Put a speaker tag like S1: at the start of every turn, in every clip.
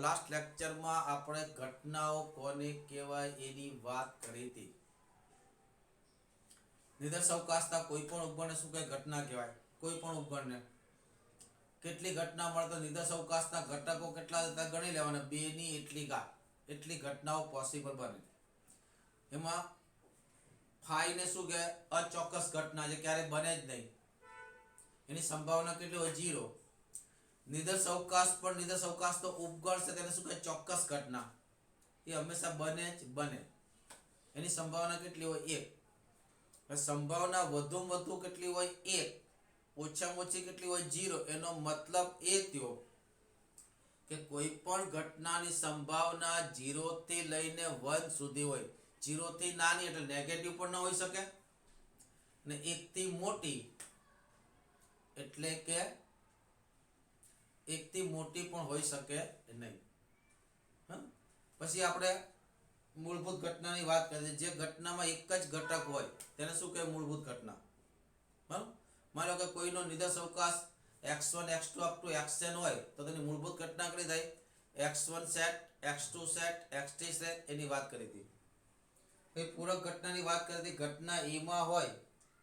S1: Last લેક્ચરમાં આપણે ઘટનાઓ કોને કહેવાય એની વાત કરી હતી. નિદર્શ અવકાશના કોઈ પણ ઉપગણને શું કહે? ઘટના કહેવાય. કોઈ પણ ઉપગણને કેટલી ઘટના મળે તો નિદર્શ અવકાશના ઘટકો કેટલા હતા ગણી લેવાના. 2 ની એટલી ઘટનાઓ પોસિબલ બને. એમાં ફાઈ ને શું કહેવાય? અચોક્કસ ઘટના જે ક્યારે બને જ નહીં. એની સંભાવના કેટલી હોય? 0. નિદર્શ અવકાશ પણ નિદર્શ અવકાશનો ઉપગણ છે તેને શું કહે? ચોક્કસ ઘટના. એ હંમેશા બને જ બને. એની સંભાવના કેટલી હોય? 1. સંભાવના વધુમાં વધુ કેટલી હોય? 1. ઓછામાં ઓછી કેટલી હોય? 0. એનો મતલબ એ થયો કે કોઈ પણ ઘટનાની સંભાવના 0 થી લઈને 1 સુધી હોય. 0 થી નાની એટલે નેગેટિવ પણ ન હોઈ શકે ને 1 થી મોટી એટલે કે 1 થી મોટી પણ હોઈ શકે નહીં. પછી આપણે મૂળભૂત ઘટનાની વાત કરીએ. જે ઘટનામાં એક જ ઘટક હોય તેને શું કહેવાય? મૂળભૂત ઘટના. બરાબર. માની લો કે કોઈનો નિદર્શ અવકાશ x1 x2 up to xn હોય તો તેની મૂળભૂત ઘટના કઈ થાય? x1 set, x2 set, x3 set એની વાત કરી હતી. એ પૂરક ઘટનાની વાત કરી હતી. ઘટના a માં હોય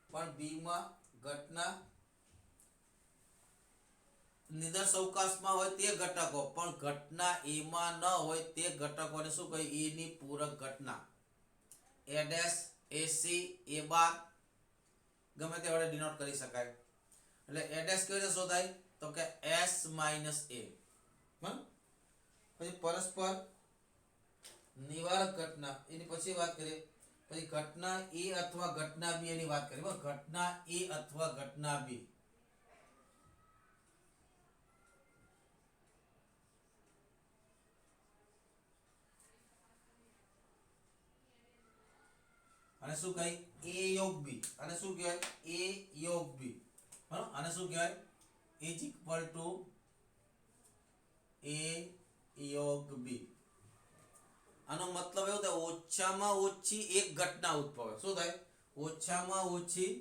S1: પણ b માં ઘટના નિદર્શ અવકાશમાં હોય તે ઘટકો પણ ઘટના a માં ન હોય તે ઘટકોને શું કહે? a ની પૂરક ઘટના. a ડેશ, ac, a બાર ગમે તે વડે ડિનોટ કરી શકાય. એટલે a ડેશ કેવી રીતે શોધાય? તો કે s minus a. પછી પરસ્પર નિવારક ઘટના એની પછી વાત કરીએ. પછી ઘટના a અથવા ઘટના b એની વાત કરીએ. ઘટના a અથવા ઘટના b અને શું કહે? a યોગ b. અને શું કહેવાય? a યોગ b. બરાબર. અને શું કહેવાય? is equal to a યોગ b. આનો મતલબ એવો થાય ઓછામાં ઓછી એક ઘટના ઉદ્ભવે. શું થાય? ઓછામાં ઓછી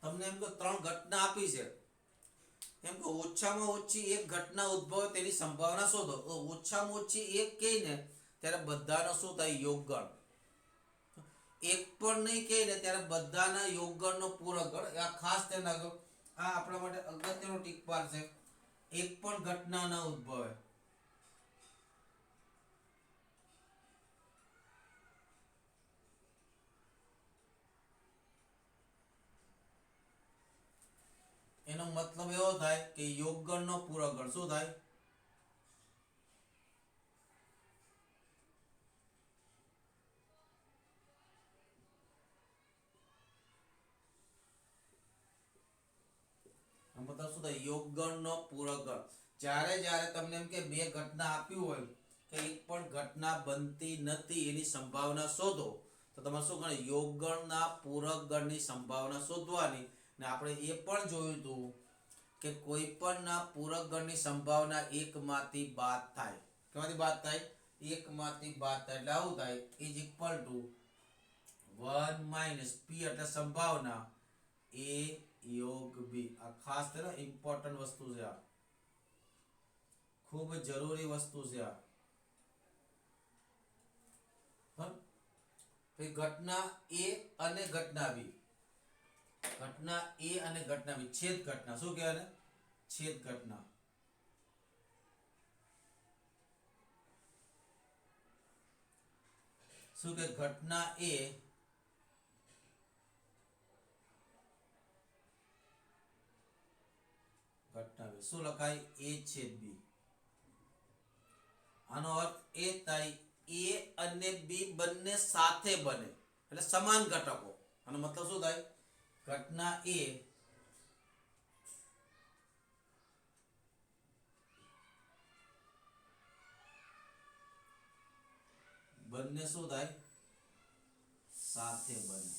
S1: તમને એમ કે 3 ઘટના આપી છે. એમ કે ઓછામાં ઓછી એક ઘટના ઉદ્ભવે તેની સંભાવના શોધો. તો ઓછામાં ઓછી એક કહીને ત્યારે બધાનો શું થાય? યોગગણ. એક પણ નહીં કહીને ત્યારે બધાના યોગગણનો પૂરક ગણ. આ ખાસ ધ્યાન રાખો. આ આપણા માટે અગત્યનો ટીક પાર છે. એક પણ ઘટના ન ઉદ્ભવે એનો મતલબ એવો થાય કે યોગગણનો પૂરક ગણ. શું થાય? મતલબ શું થાય? યોગગણનો પૂરક ગણ. જ્યારે તમને એમ કે 2 ઘટના આપ્યું હોય કે એક પણ ઘટના બનતી નથી એની સંભાવના શોધો તો તમારે શું કરવાનું? યોગગણના પૂરક ગણની સંભાવના શોધવાની. ને આપણે એ પણ જોયું હતું કે કોઈ પણના પૂરક ગણની સંભાવના 1 માંથી બાદ થાય. કેમાંથી બાદ થાય? 1 માંથી બાદ થાય. એટલે આવું થાય is equal to 1 minus p એટલે સંભાવના a યોગ b. આ ખાસ છે ને, ઇમ્પોર્ટન્ટ વસ્તુ છે. આ ખૂબ જરૂરી વસ્તુ છે. આ ઘટના a અને ઘટના b. ઘટના a અને ઘટના b છેદ ઘટના. શું કહેવાય? છેદ ઘટના. શું કે ઘટના a ઘટના b શું લખાય? a છેદ b. આનો અર્થ એ થાય a અને b બંને સાથે બને એટલે સમાન ઘટકો. આનો મતલબ શું થાય? ઘટના a બંને શું થાય? સાથે બને.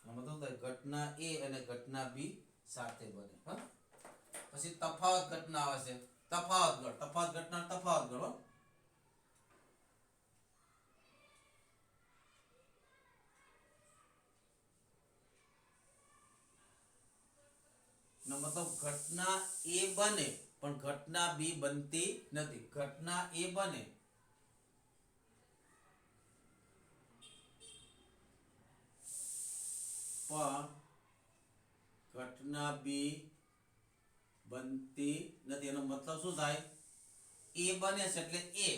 S1: મતલબ થાય ઘટના a અને ઘટના b સાથે બને. પછી તફાવત ઘટના આવે છે. તફાવત ગણ. તફાવત ઘટના તફાવત ગણ. ઘટના એ બને પણ ઘટના બી બનતી નથી. ઘટના એ બને પણ ઘટના બી બનતી નથી. એનો મતલબ શું થાય? એ બને છે એટલે એ,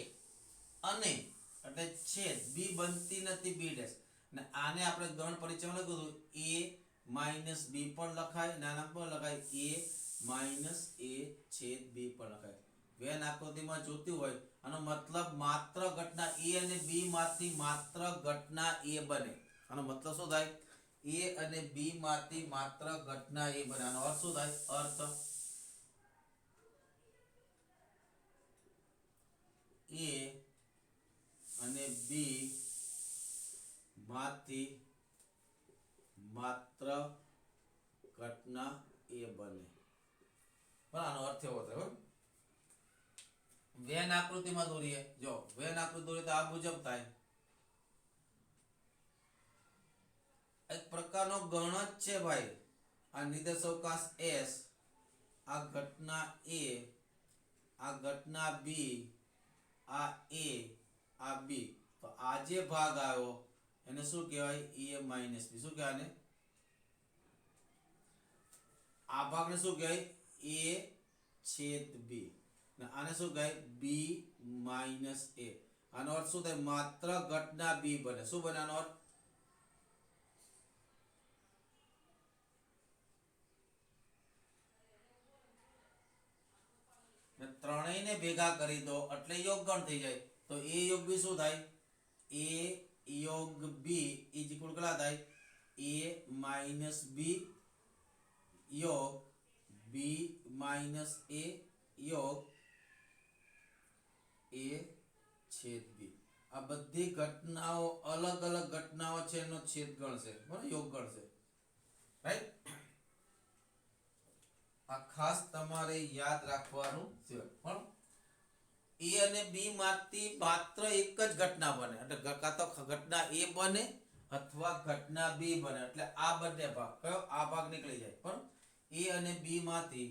S1: અને એટલે છેદ, બી બનતી નથી બી ડેશ. ને આને આપણે ગણ પરિચયમાં લખ્યું હતું a માઇનસ બી પણ લખાય, નાના પણ લખાય, a માઇનસ a છેદ b પણ લખાય. વેન આકૃતિમાં જોતી હોય આનો મતલબ માત્ર ઘટના a અને b માંથી માત્ર ઘટના a બને. આનો મતલબ શું થાય? a અને b માંથી માત્ર ઘટના a બને. આનો અર્થ શું થાય? અર્થ a અને b માંથી માત્ર ઘટના a બને. પણ આનો અર્થ એવો થાય. વેન આકૃતિમાં દોરીએ, જો વેન આકૃતિ દોરીએ તો આ મુજબ થાય. એક પ્રકારનો ગણ જ છે ભાઈ. આ નિર્દેશકાંશ s, આ ઘટના a, આ ઘટના b, આ a, આ b. તો આ જે ભાગ આવ્યો એને શું કહેવાય? a minus b. શું કહેવાય? આ ભાગને શું કહેવાય? a છેદ b. ને આને શું કહેવાય? b minus a. આનો અર્થ શું થાય? માત્ર ઘટના b બને. શું બને આનો અર્થ? ત્રણેયને ભેગા કરી દો એટલે યોગગણ થઈ જાય. તો a યોગ b શું થાય? a યોગ b ઇઝ ઇક્વલ કેટલા થાય? a માઇનસ b યોગ b માઇનસ a યોગ a છેદ b. આ બધી ઘટનાઓ અલગ અલગ ઘટનાઓ છે, એનો છેદગણ છે, બરાબર? યોગગણ છે, રાઈટ? આ ખાસ તમારે યાદ રાખવાનું છે. પણ a અને b માંથી માત્ર એક જ ઘટના બને, એટલે કાં તો ઘટના a બને અથવા ઘટના b બને. એટલે આ બંને ભાગ, કયો? આ ભાગ નીકળી જાય. પણ a અને b માંથી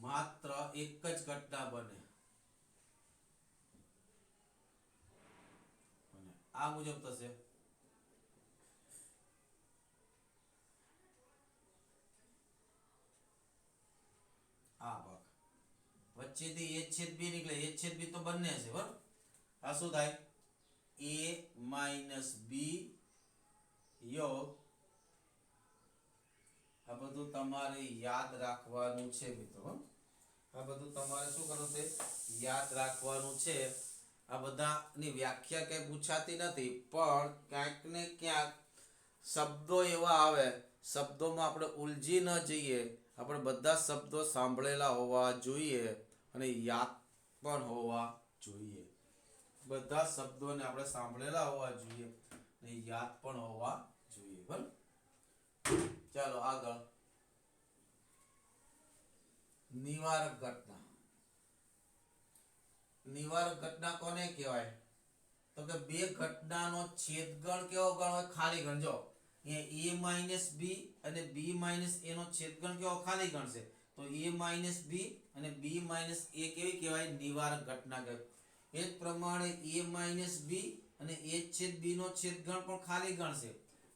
S1: માત્ર એક જ ઘટના બને. આ મુજબ થશે. આ ભાગ વચ્ચેથી a છેદ b નીકળે. a છેદ b તો બંને છે, બરાબર? આ શું થાય? a માઇનસ b યોગ, આ બધું તમારે યાદ રાખવાનું છે મિત્રો. આ બધું તમારે શું કરવું છે? યાદ રાખવાનું છે. આ બધાની વ્યાખ્યા કઈ પૂછાતી નથી, પણ ક્યાંક ને ક્યાંક શબ્દો એવા આવે, શબ્દોમાં આપણે ઉલજી ન જઈએ. આપણે બધા શબ્દો સાંભળેલા હોવા જોઈએ અને યાદ પણ હોવા જોઈએ. બધા શબ્દોને આપણે સાંભળેલા હોવા જોઈએ અને યાદ પણ હોવા જોઈએ, બરાબર? ચાલો આગળ. નિવારક ઘટના. નિવારક ઘટના કોને કહેવાય? તો કે બે ઘટનાનો છેદગણ કેવો ગણ હોય? ખાલી ગણ. જો a માઇનસ b અને b માઇનસ a નો છેદગણ કેવો? ખાલી ગણ છે. તો a માઇનસ b અને b માઇનસ a કેવી કહેવાય? નિવારક ઘટના કહેવાય. એ જ પ્રમાણે a માઇનસ b અને a છેદ b નો છેદગણ પણ ખાલી ગણ છે.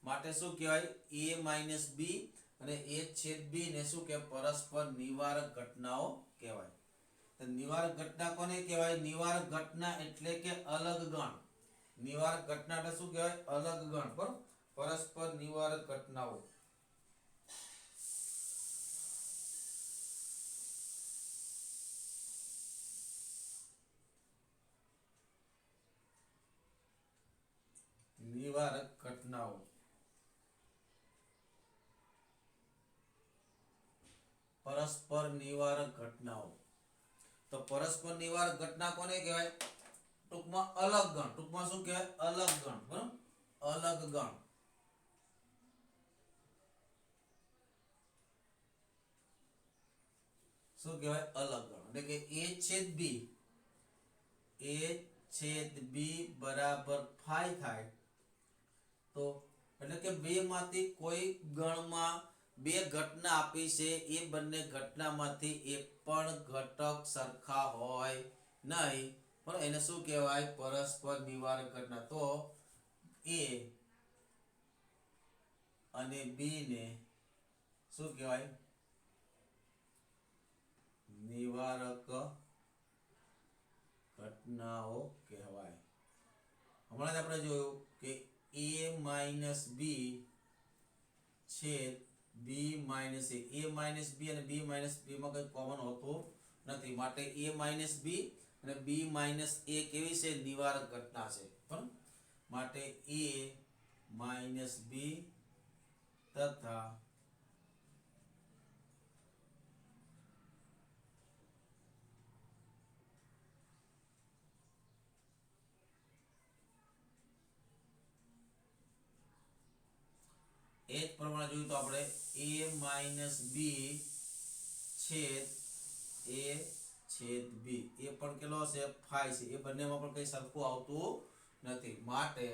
S1: માટે શું કહેવાય? a માઇનસ b અને a છેદ b ને શું કહેવાય? પરસ્પર નિવારક ઘટનાઓ કહેવાય. તો નિવારક ઘટના કોને કહેવાય? નિવારક ઘટના એટલે કે અલગ ગણ. નિવારક ઘટના એટલે શું કહેવાય? અલગ ગણ. બરાબર? પરસ્પર નિવારક ઘટનાઓ. નિવારક ઘટનાઓ. પરસ્પર નિવારક ઘટનાઓ. તો પરસ્પર નિવારક ઘટના કોને કહેવાય? ટૂંકમાં અલગ ગણ. ટૂંકમાં શું કહેવાય? અલગ ગણ. બરાબર? અલગ ગણ. શું કહેવાય? અલગ ગણ. એટલે કે a છેદ b, a છેદ b બરાબર 5 થાય. તો એટલે કે બે માંથી કોઈ ગણમાં બે ઘટના આપી છે, એ બંને ઘટનામાંથી એક પણ ઘટક સરખા હોય નહીં, બરાબર, એને શું કહેવાય? પરસ્પર નિવારક ઘટના. તો એ અને બી ને શું કહેવાય? નિવારક ઘટનાઓ કહેવાય. હમણાં જ આપણે જોયું કે a માઇનસ બી છેદ બી માઇનસ એ માઇનસ બી અને બી માઇનસ બીમાં કંઈ કોમન હોતું નથી, માટે a માઇનસ બી અને બી માઇનસ એ કેવી છે? નિવારક ઘટના છે, બરાબર. માટે a માઇનસ બી તથા એ જ પ્રમાણે જોયું તો આપણે a માઇનસ બી છેદ એ છેદ બી એ પણ કેટલો છે? 5 છે. એ બંનેમાં પણ કંઈ સરખું આવતું નથી, માટે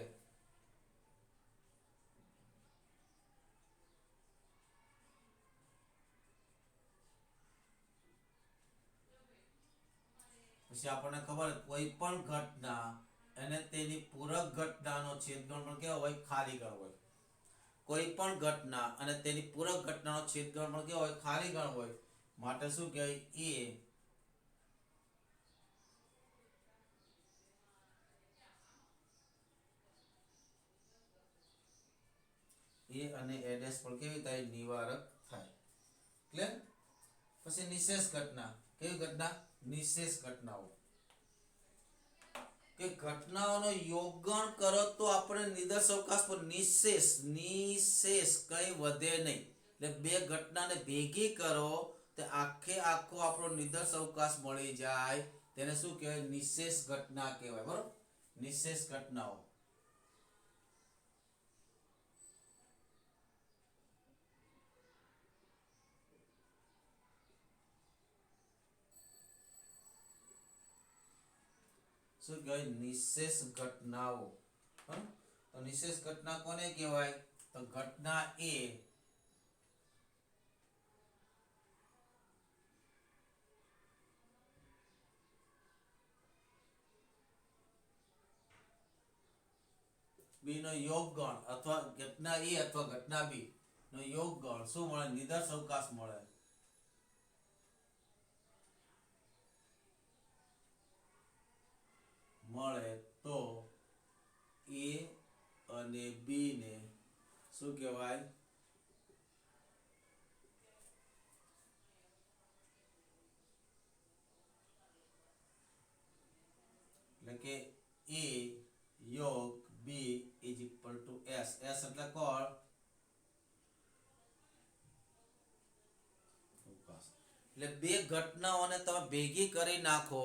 S1: પછી આપણને ખબર કોઈ પણ ઘટના અને તેની પૂરક ઘટનાનો છેદગણ પણ કેવો હોય? ખાલી ગણ હોય. કોઈ પણ ઘટના અને તેની પૂરક ઘટનાનો છેદગણ પણ કેવો હોય? ખાલી ગણ હોય. માટે શું કહેવાય? એ અને એ ડેશ પણ કેવી થાય? નિવારક થાય. ક્લિયર? પછી નિશેષ ઘટના. કેવી ઘટના? નિશેષ ઘટનાઓ. કે ઘટનાઓનો યોગગણ કરો તો આપણે નિદર્શ અવકાશ પર નિશેષ કઈ વધે નહીં. એટલે બે ઘટનાને ભેગી કરો તો આખે આખો આપણો નિદર્શ અવકાશ મળી જાય. તેને શું કહેવાય? નિશેષ ઘટના કહેવાય, બરોબર. નિશેષ ઘટનાઓ. શું કહેવાય? નિશેષ ઘટનાઓ. તો નિશેષ ઘટના કોને કહેવાય? તો ઘટના એ બી નો યોગગણ અથવા ઘટના એ અથવા ઘટના બી નો યોગગણ શું મળે? નિદર્શ અવકાશ મળે. તો એ અને બી ને શું કહેવાય? એટલે કે એ યોગ B is equal to S. S એટલે કોણ? એટલે બે ઘટનાઓને તમે ભેગી કરી નાખો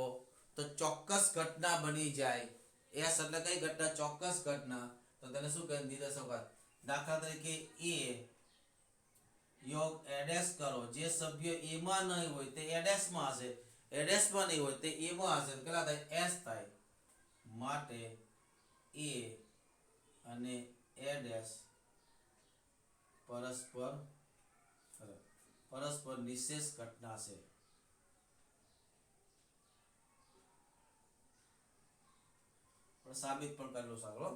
S1: તો ચોક્કસ ઘટના બની જાય. એસ એટલે કઈ ઘટના? ચોક્કસ ઘટના. તો તેને શું કહે? નિદર્શ અવકાશ. દાખલા તરીકે એ યોગ એડેસ કરો. જે સભ્ય એ માં નહીં હોય તે એડેસ માં હશે, એડેસ માં નહીં હોય તે એ માં હશે. કેટલા થાય? એસ થાય. માટે એ અને એડેસ પરસ્પર નિશેષ ઘટના છે. સાબિત પણ કરેલું સાંભળો.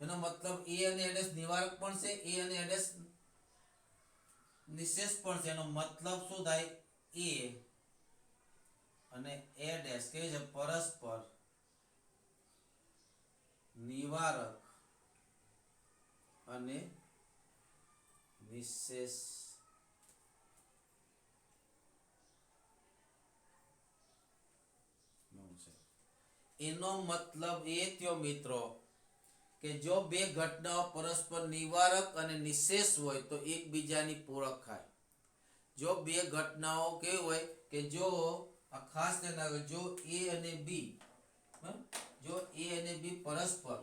S1: એનો મતલબ એ અને એડેસ નિવારક પણ છે, એ અને એડેસ નિશેષ પણ છે. એનો મતલબ શું થાય? એ અને એ ડેશ કે છે પરસ્પર નિવારક અને નિશેષ એનો મતલબ એ થયો મિત્રો કે જો બે ઘટનાઓ પરસ્પર નિવારક અને નિશેષ હોય તો એકબીજાની પૂરક થાય. જો બે ઘટનાઓ કેવી હોય કે જો આ ખાસ ધ્યાન રાખો, જો એ અને બી, જો એ અને બી પરસ્પર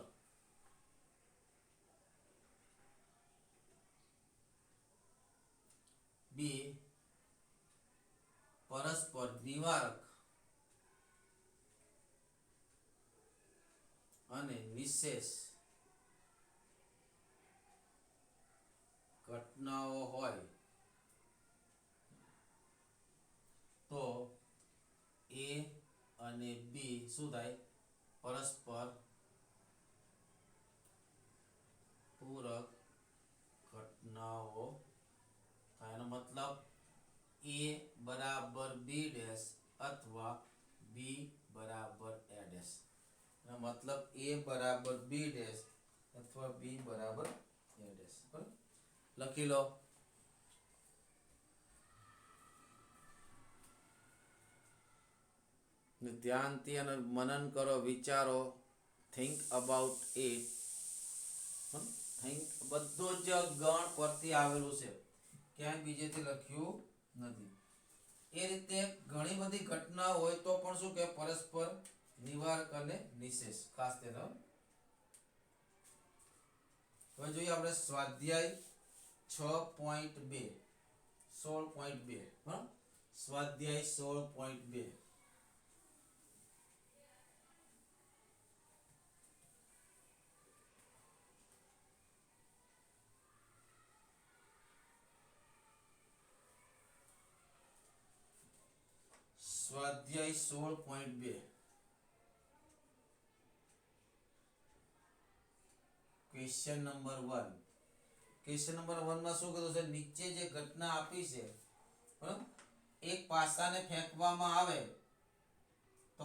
S1: નિવારક અને નિશેષ ઘટનાઓ હોય તો એ અને બી શું થાય પરસ્પર પૂરક ઘટનાઓ થાય એનો મતલબ એ બરાબર બી ડેશ અથવા બી બરાબર એ ડેશ એનો મતલબ એ બરાબર બી ડેશ અથવા બી બરાબર એ ડેશ બરાબર લખી લો ધ્યાનથી અને મનન કરો વિચારો થિંક અબાઉટ ઇટ થિંક બધું જ ગણ પરથી આવેલું છે ક્યાંય બીજેથી લખ્યું નથી એ રીતે ઘણી બધી ઘટના હોય તો પણ શું કે પરસ્પર નિવારક અને નિશેષ ખાસ તેનો હવે જોઈએ આપણે સ્વાધ્યાય 6.2 16.2 બરાબર સ્વાધ્યાય 16.2 સ્વાધ્યાય 16.2 ક્વેશ્ચન નંબર 1 ક્વેશ્ચન નંબર 1 માં શું કીધું છે નીચે જે ઘટના આપી છે બરાબર એક પાસાને ફેંકવામાં આવે તો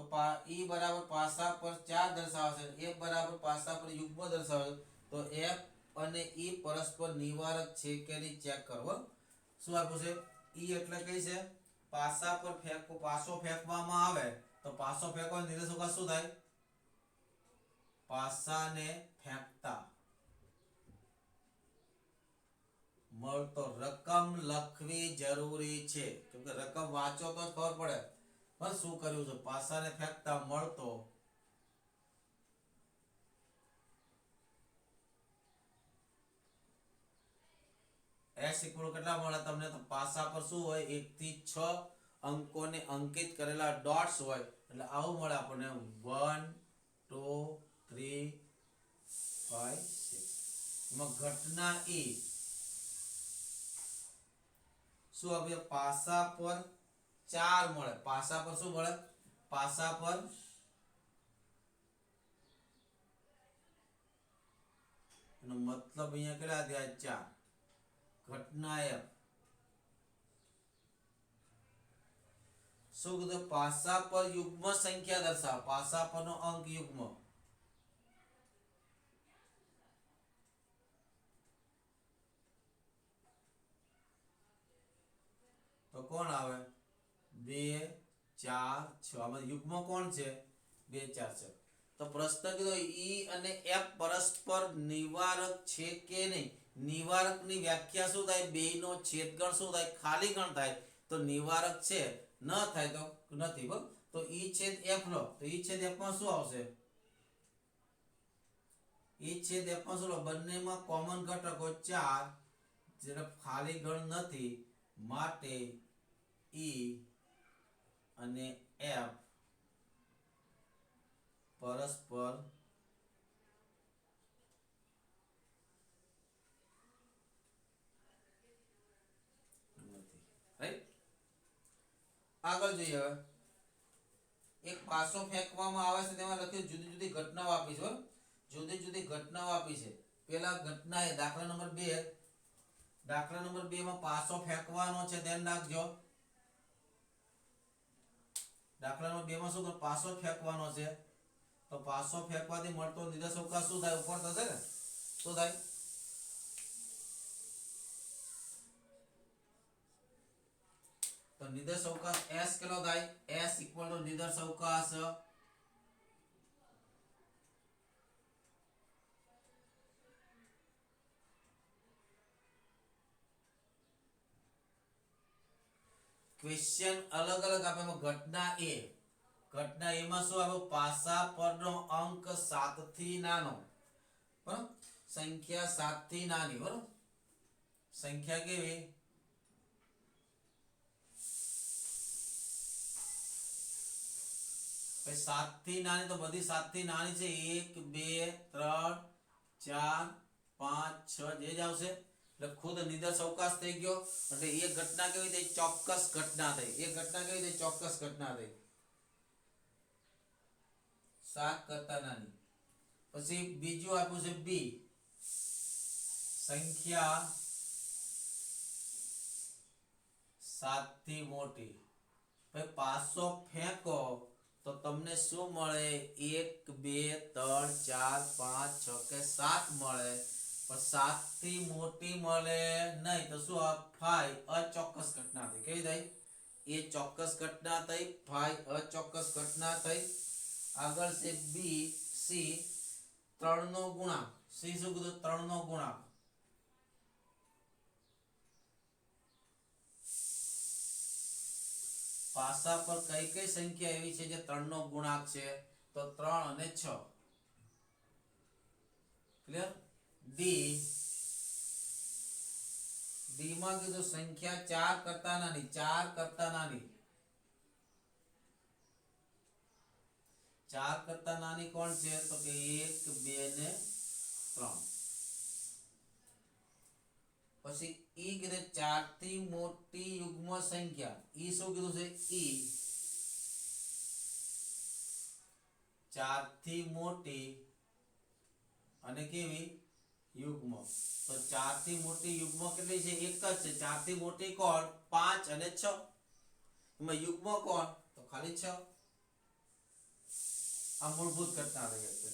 S1: ઈ બરાબર પાસા પર 4 દર્શાવશે f બરાબર પાસા પર યુગ્મ દર્શાવે તો f અને ઈ પરસ્પર નિવારક છે કે નહીં ચેક કરો શું આપ્યું છે ઈ એટલે કઈ છે પાસા પર પાસો ફેંકવામાં આવે તો પાસો ફેંકવાનો નિર્દેશક શું થાય પાસાને ફેંકતા મળતો રકમ લખવી જરૂરી છે કેમ કે રકમ વાંચો તો જ ખબર પડે પણ શું કર્યું છે પાસાને ફેંકતા મળતો s ઇક્વલ કેટલા મળે તમને તો પાસા પર શું હોય 1 થી 6 અંકોને અંકિત કરેલા ડોટ્સ હોય એટલે આવું મળે આપણને 1 2 3 5 6 એમાં ઘટના ઈ શું હવે પાસા પર 4 મળે પાસા પર શું મળે પાસા પર એનો મતલબ અહીંયા કેટલા થયા 4 ઘટના f શું કીધું પાસા પર યુગ્મ સંખ્યા દર્શાવ પાસા પરનો અંક યુગ્મ તો કોણ આવે 2 4 6 આમાં યુગ્મ કોણ છે 2 4 6 તો પ્રશ્ન કીધો ઈ અને f પરસ્પર નિવારક છે કે નહીં નિવારકની વ્યાખ્યા શું થાય બેયનો છેદગણ શું થાય ખાલી ગણ થાય તો નિવારક છે ન થાય તો નથી બરાબર તો ઈ છેદ f લો તો ઈ છેદ f માં શું આવશે ઈ છેદ f માં શું લો બંનેમાં કોમન ઘટકો 4 જેને ખાલી ગણ નથી માટે ઈ અને f પરસ્પર નથી રાઈટ આગળ જોઈએ હવે એક પાસો ફેંકવામાં આવે છે તેમાં લખ્યું જુદી જુદી ઘટનાઓ આપી છે જુદી જુદી ઘટનાઓ આપી છે પહેલા ઘટના એ દાખલા નંબર 2 માં પાસો ફેંકવાનો છે ધ્યાન રાખજો દાખલા નંબર 2 માં શું પાસો ફેંકવાનો છે તો પાસો ફેંકવાથી મળતો નિર્દેશક શું થાય ઉપર થશે ને શું થાય તો નિર્દેશ અવકાશ s કેટલો થાય s ઇક્વલ ટુ નિર્દેશ અવકાશ ક્વેશ્ચન અલગ અલગ આપે ઘટના એ માં શું આવે પાસા પરનો અંક 7 થી નાનો બરાબર સંખ્યા 7 થી નાની બરાબર સંખ્યા કેવી 7 થી નાની તો બધી 7 થી નાની છે 1 2 3 4 5 6 જે જ આવશે એટલે ખુદ નિદર્શ અવકાશ થઈ ગયો એટલે એ ઘટના કેવી થઈ ચોક્કસ ઘટના થઈ એ ઘટના કેવી થઈ ચોક્કસ ઘટના થઈ 7 કરતા નાની પછી બીજું આપ્યું છે બી સંખ્યા 7 થી મોટી ભાઈ 500 ફેંકો તો તમને શું મળે 1 2 3 4 5 6 કે 7 મળે પણ 7 થી મોટી મળે નહીં તો શું આ ફાઈ અચોક્કસ ઘટના થઈ કેવી થઈ એ ચોક્કસ ઘટના થઈ ફાઈ અચોક્કસ ઘટના થઈ આગળ છે બી સી 3 નો ગુણાંક સી શું કીધું 3 નો ગુણાંક પાસા પર કઈ કઈ સંખ્યા એવી છે જે 3 નો ગુણાંક છે તો 3 અને 6 ક્લિયર ડી ડી માં કીધું સંખ્યા 4 કરતા નાની 4 કરતા નાની 4 કરતા નાની કોણ છે તો કે 1 2 ને 3 પછી ઈ કીધું 4 થી મોટી યુગ્મ સંખ્યા ઈ શું કીધું છે ઈ 4 થી મોટી અને કેવી યુગ્મ તો 4 થી મોટી યુગ્મ કેટલી છે એક જ છે 4 થી મોટી કોણ 5 અને 6 એમાં યુગ્મ કોણ તો ખાલી 6 આ મૂળભૂત ઘટના રહી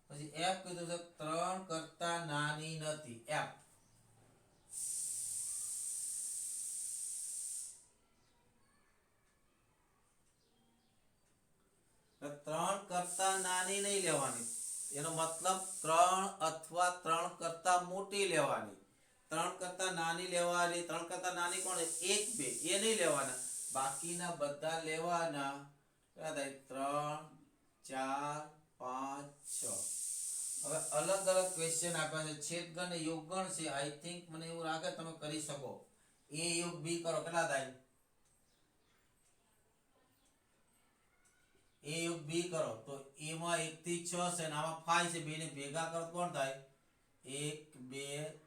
S1: પછી એફ કીધું છે 3 કરતા નાની નથી એફ 3 કરતા નાની નહીં લેવાની એનો મતલબ 3 અથવા 3 કરતા મોટી લેવાની 3 કરતા નાની લેવાની 3 કરતા નાની કોણ 1 2 એ નહીં લેવાના બાકીના બધા લેવાના કેટલા થાય 3 4 5 6 હવે અલગ અલગ ક્વેશ્ચન આપ્યા છે છેદગણ અને યોગગણ છે આઈ થિંક મને એવું લાગે તમે કરી શકો a યોગ b કરો કેટલા થાય a યોગ b કરો તો a માં 1 થી 6 છે અને આમાં 5 છે બે ને ભેગા કરો કોણ થાય 1 2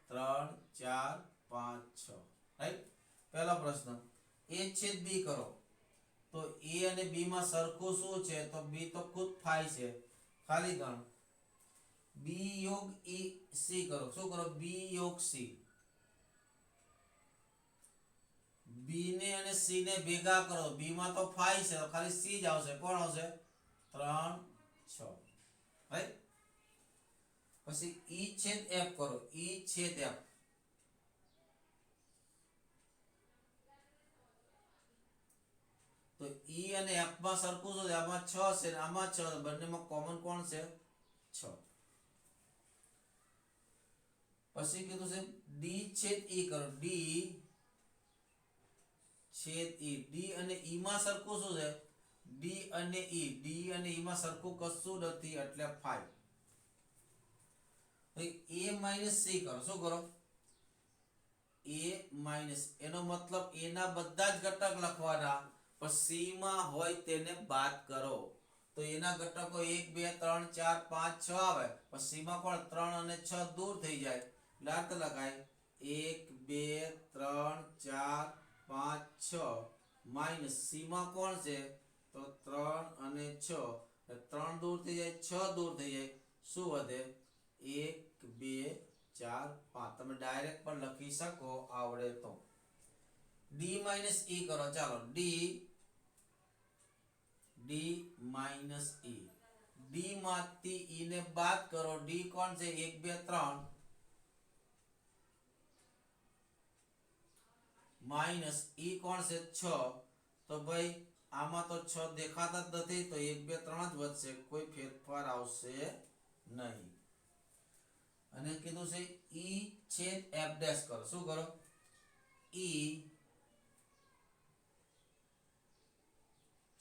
S1: 3 4 5 6 રાઈટ પહેલો પ્રશ્ન a છેદ b કરો તો a અને b માં સરખું શું છે તો b તો ખુદ 5 છે ખાલી ગણ b યોગ e c કરો શું કરો b યોગ c b ને અને c ને ભેગા કરો b માં તો 5 છે તો ખાલી c જ આવશે કોણ આવશે 3 6 રાઈટ પછી e છેદ f કરો e છેદ f તો e અને f માં સરખું શું છે આમાં 6 છે આમાં 6 બંનેમાં કોમન કોણ છે 6 પછી કીધું છે d છેદ e કરો d છેદ e d અને e માં સરખું શું છે d અને e માં સરખું કશું નથી એટલે 5 a માઈનસ c કરો શું કરો a માઈનસ એનો મતલબ a ના બધા જ ઘટક લખવાના પણ c માં હોય તેને બાદ કરો તો એના ઘટકો 1 2 3 4 5 6 આવે પણ c માં કોણ 3 અને 6 દૂર થઈ જાય લાત લગાય 1 2 3 4 5 6 માઈનસ c માં કોણ છે તો 3 અને 6 3 દૂર થઈ જાય 6 દૂર થઈ જાય શું વધે 1 2 4 5 તમે ડાયરેક્ટ પણ લખી શકો આવડે તો d માઈનસ e કરો ચાલો d માઈનસ e d માંથી e ને બાદ કરો d કોણ છે 1 2 3 માઈનસ e કોણ છે 6 તો ભાઈ આમાં તો 6 દેખાતા જ નથી તો 1 2 3 જ વધશે કોઈ ફેરફાર આવશે નહીં અને કીધું છે e છેદ f ડેશ કરો શું કરો e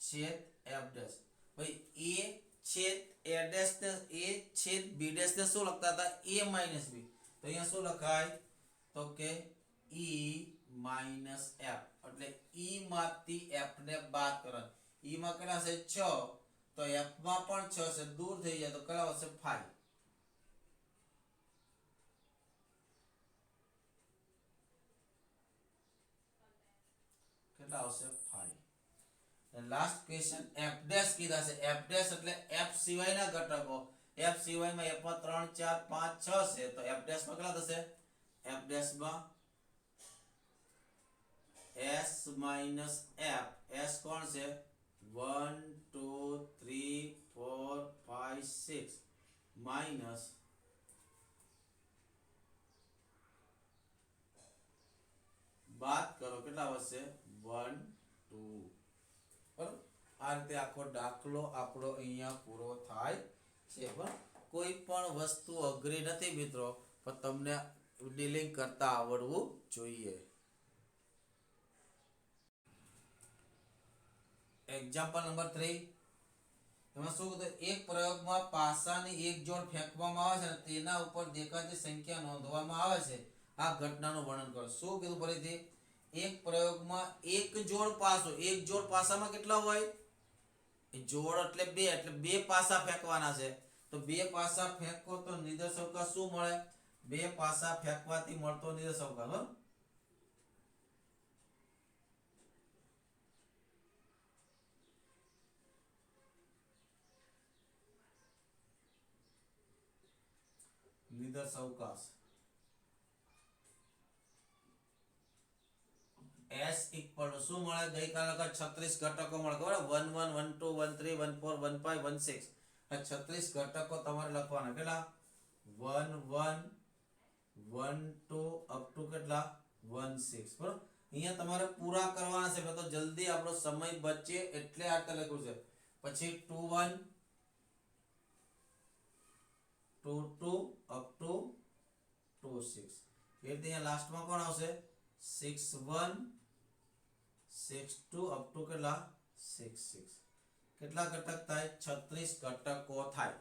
S1: છેદ f ડેશ ભાઈ a છેદ a ડેશ ને a છેદ b ડેશ ને શું લખતા હતા a માઈનસ b તો અહીંયા શું લખાય તો કે e માઈનસ f એટલે e માંથી f ને બાદ કરો e માં કેટલા છે 6 તો f માં પણ 6 છે દૂર થઈ જાય તો કેટલા આવશે 5 કેટલા આવશે 5. લાસ્ટ ક્વેશ્ચન એફ ડેશ કીધા છે. એફ ડેશ એટલે એફ સિવાયના ઘટકો. એફ સિવાયમાં એફ માં 3 4 5 6 છે તો એફ ડેશ માં કેટલા થશે? એફ ડેશ માં s minus f. s કોણ છે? 1 2 3 4 5 6 માઇનસ બાદ કરો કેટલા આવશે? 1 2. બરાબર. આ રીતે આખો દાખલો આપણો અહીંયા પૂરો થાય છે. બરાબર. કોઈ પણ વસ્તુ અઘરી નથી મિત્રો, પણ તમને ડીલિંગ કરતા આવડવું જોઈએ. Example number 3. એમાં શું કીધું? એક પ્રયોગમાં પાસાની એક જોડ ફેંકવામાં આવે છે અને તેના ઉપર દેખાતી સંખ્યા નોંધવામાં આવે છે. આ ઘટનાનું વર્ણન કરો. શું કીધું ફરીથી? એક પ્રયોગમાં એક જોડ પાસો. એક જોડ પાસામાં કેટલા હોય? જોડ એટલે બે પાસા ફેંકવાના છે. તો બે પાસા ફેંકો તો નિદર્શક શું મળે? બે પાસા ફેંકવાથી મળતો નિદર્શક. બરાબર. નિદર્શ અવકાશ s ઇક્વલ ટુ શું મળે? ગઈકાલે 36 ઘટકો મળે. ખબર? 1 1 1 2 1 3 1 4 1 5 1 6. આ 36 ઘટકો તમારે લખવાના. કેટલા? 1 1 1 2 અપ ટુ કેટલા? 1 6. બરાબર. અહીંયા તમારે પૂરા કરવાના છે. મેં તો જલ્દી આપણો સમય બચે એટલે આટલે લખ્યું છે. પછી 2 1 2 2 અપ ટુ 2 6. એ રીતે અહીંયા લાસ્ટમાં કોણ આવશે? 6 1 6 2 અપ ટુ કેટલા? 6 6. કેટલા ઘટક થાય? 36 ઘટકો થાય.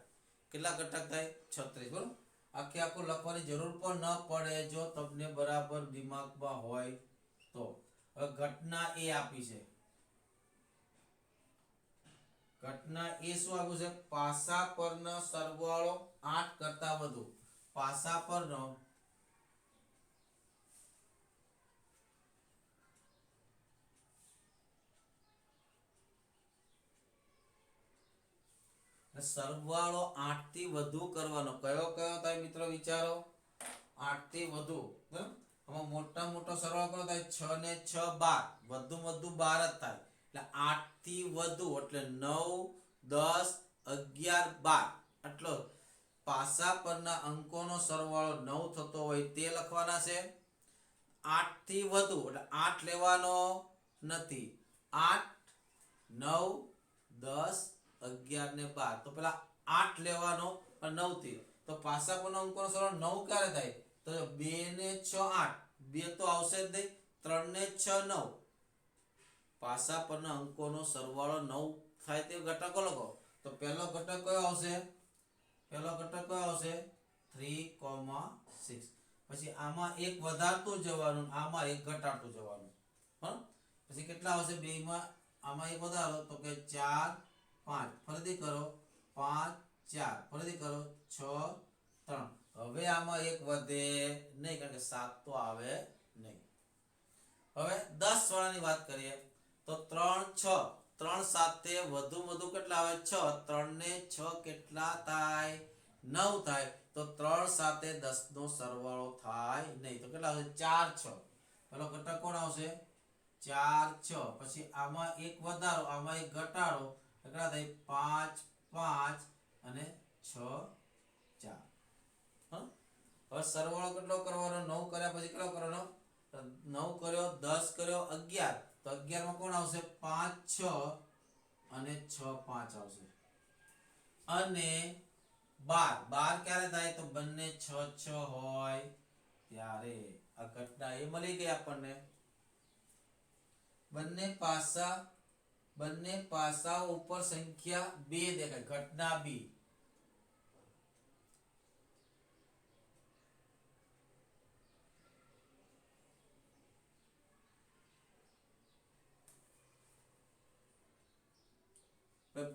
S1: કેટલા ઘટક થાય? 36. બરોબર. આખે આખું લખવાની જરૂર પણ ન પડે જો તમને બરાબર દિમાગમાં હોય તો. હવે ઘટના એ આપી છે. ઘટના એ શું આપ્યું છે? પાસા પરનો સરવાળો 8 કરતા વધુ. પાસા પરનો સરવાળો 8 થી વધુ કરવાનો. કયો કયો થાય મિત્રો? વિચારો. 8 થી વધુ. બરાબર. આમાં મોટા મોટો સરવાળો કયો થાય? 6 ને 6 12. વધુ વધુ 12 જ થાય. એટલે 8 થી વધુ એટલે 9 10 11 12. આટલો પાસા પરના અંકોનો સરવાળો 9 થતો હોય તે લખવાના છે. 8 થી વધુ એટલે 8 લેવાનો નથી. 8 9 10 11 ને 12. તો પેલા 8 લેવાનો 9 થી. તો પાસા પરના અંકોનો સરવાળો 9 ક્યારે થાય? તો 2 ને 6 8. 2 તો આવશે જ નહીં. 3 ને 6 9. પાસા પરના અંકોનો સરવાળો 9 થાય તે ઘટકો લખો. તો પહેલો ઘટક કયો આવશે? પહેલો ઘટક કયો આવશે? 3 6. પછી આમાં એક વધારતું જવાનું, આમાં એક ઘટાડતું જવાનું. બરાબર. પછી કેટલા આવશે? બેમાં આમાં એક વધારો તો કે 4 5. ફરીથી કરો 5 4. ફરીથી કરો 6 3. હવે આમાં એક વધે નહીં કારણ કે 7 તો આવે નહીં. હવે 10 વાળાની વાત કરીએ તો 3 6. 3 સાથે વધુ વધુ કેટલા આવે? 6. 3 ને 6 કેટલા થાય? 9 થાય. તો 3 સાથે 10 નો સરવાળો થાય નહીં. તો કેટલા આવશે? 4 6. પેલો ઘટક કોણ આવશે? 4 6. પછી આમાં એક વધારો, આમાં એક ઘટાડો. કેટલા થાય? 5 5 અને 6 4. હવે સરવાળો કેટલો કરવાનો? 9 કર્યા પછી કેટલો કરવાનો? 9 કર્યો 10 કર્યો 11. તો 11 માં કોણ આવશે? 5 6 અને 6 5 આવશે. અને 12. 12 ક્યારે થાય? તો બંને 6 6 હોય ત્યારે. આ ઘટના એ મળી ગઈ આપણને. બંને પાસાઓ ઉપર સંખ્યા 2 દેખાય. ઘટના B.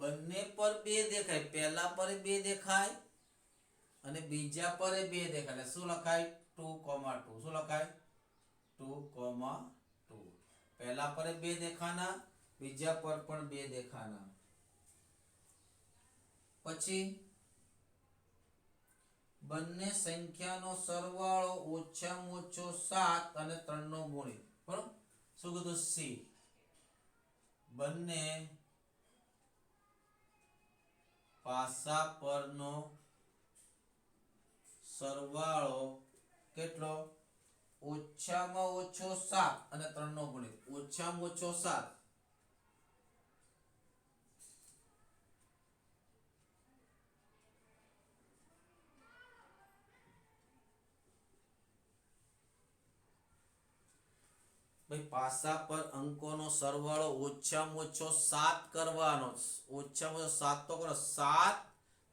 S1: બંને પર 2 દેખાય. પહેલા પર 2 દેખાય અને બીજા પર 2 દેખાય. એટલે શું લખાય? 2 2. શું લખાય? 2 2. पहला पर 2 देखाना, बीजा पर पण 2 देखाना। પછી બંને સંખ્યાનો સરવાળો ઓછામાં ઓછો 7 અને 3 નો ગુણિત, બરાબર? શું કીધું? સી બંને પાસા પરનો સરવાળો કેટલો? ઓછામાં ઓછો 7 અને 3 નો ગુણિત, ઓછામાં ઓછો 7। भाई पासा पर अंकों सरवाळो ओछामां ओछो 7 करवानो। ओछामां ओछो 7 तो करो, 7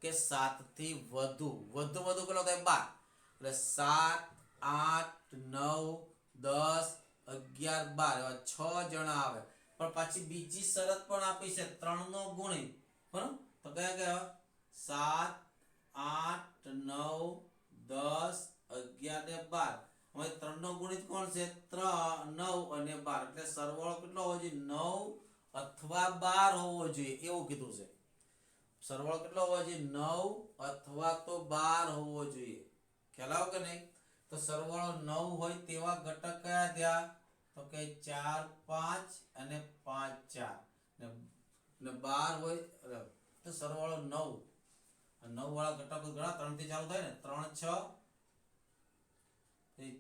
S1: के 7 थी वधु, वधु वधु કેટલો થાય? 12। એટલે 7 8 9 10 11 12 એવા 6 જણા આવે। પણ પાછી બીજી શરત પણ આપી છે 3 નો ગુણિત, બરાબર? તો કયા કયા? 7 8 9 10 11 ને 12। હવે 3 નો ગુણિત કોણ છે? 3 9 અને 12, એટલે સરવાળો કેટલો હોવો જોઈએ? 9 અથવા 12 હોવો જોઈએ, એવું કીધું છે। સરવાળો કેટલો હોવો જોઈએ? 9 અથવા તો 12 હોવો જોઈએ। ખ્યાલ આવ્યો કે નહીં? તો સરવાળો 9 હોય તેવા ઘટક કયા થયા? તો કે 4 5 અને 5 4 ને 12 હોય તો સરવાળો 9, 9 વાળા ઘટકો ઘણા 3 થી ચાલુ થાય ને, 3 6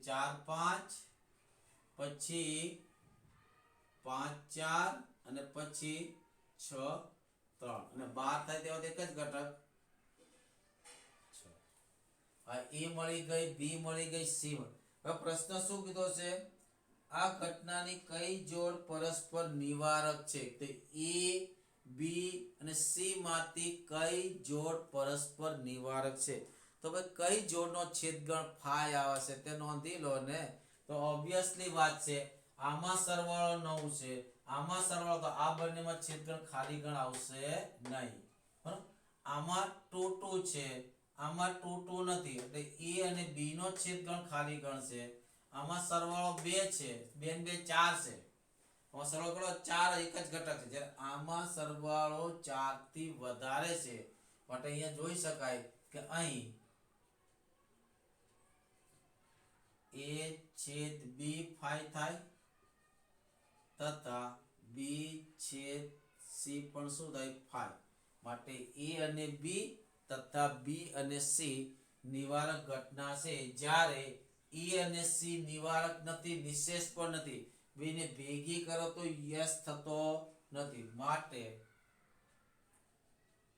S1: 4 5 પછી 5 4 અને પછી 6 3 અને 12 થાય તેવા એક જ ઘટક 6। આ એ મળી ગઈ, બી મળી ગઈ, સી મળી। હવે પ્રશ્ન શું કીધો છે? આ ઘટનાની કઈ જોડ પરસ્પર નિવારક છે? તો એ બી અને સી માંથી કઈ જોડ પરસ્પર નિવારક છે? તો ભાઈ કઈ જોડનો છેદગણ 5 આવે છે તે નોંધી લો ને। તો ઓબ્વિયસલી વાત છે, આમાં સરવાળો 9 છે, આમાં સરવાળો, તો આ બંનેમાં છેદગણ ખાલી ગણ આવશે નહીં, બરાબર? આમાં 2 2 છે, આમાં 2 2 નથી, એટલે એ અને બી નો છેદગણ ખાલી ગણ છે। આમાં સરવાળો 2 છે, 2 ને 2 4 છે, આમાં સરવાળો કેટલો? 4 એક જ ઘટક છે, જ્યારે આમાં સરવાળો 4 થી વધારે છે, માટે અહીંયા જોઈ શકાય કે અહીં a છેદ b 5 થાય તથા b છેદ c પણ શું થાય? 5। માટે a અને b તથા b અને c નિવારક ઘટના છે, જ્યારે e અને c નિવારક નથી, નિશેષ પણ નથી, બેને ભેગી કરો તો યસ થતો નથી। માટે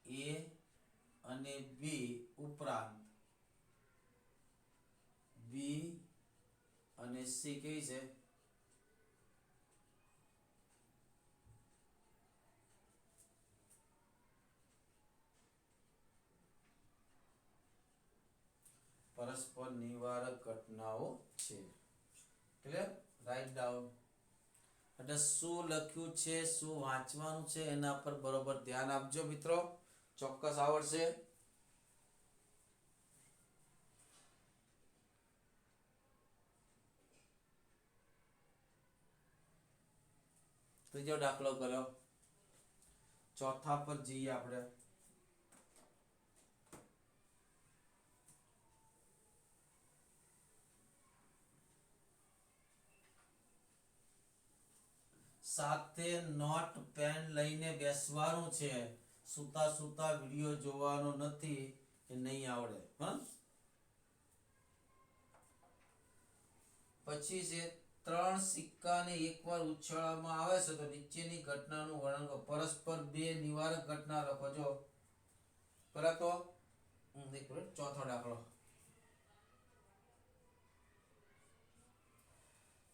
S1: a અને b ઉપરાંત b અને c કેવી છે? પરસ્પર નિવારક ઘટનાઓ છે। ક્લિયર? Right down. એટલે શું લખ્યું છે, શું વાંચવાનું છે, એના પર બરોબર ધ્યાન આપજો મિત્રો, ચોક્કસ આવડશે। ત્રીજો દાખલો કર્યો, ચોથા પર જઈએ આપણે। સાથે નોટ પેન લઈને બેસવાનું છે, સુતા સુતા વિડિયો જોવાનો નથી, એ નહીં આવડે, હા? પછી છે 3 સિક્કાને એકવાર ઉછાળવામાં આવે છે તો નીચેની ઘટનાનું વર્ણન કરો। પરસ્પર 2 નિવારક ઘટના લખો। જો પેલા તો ચોથો દાખલો,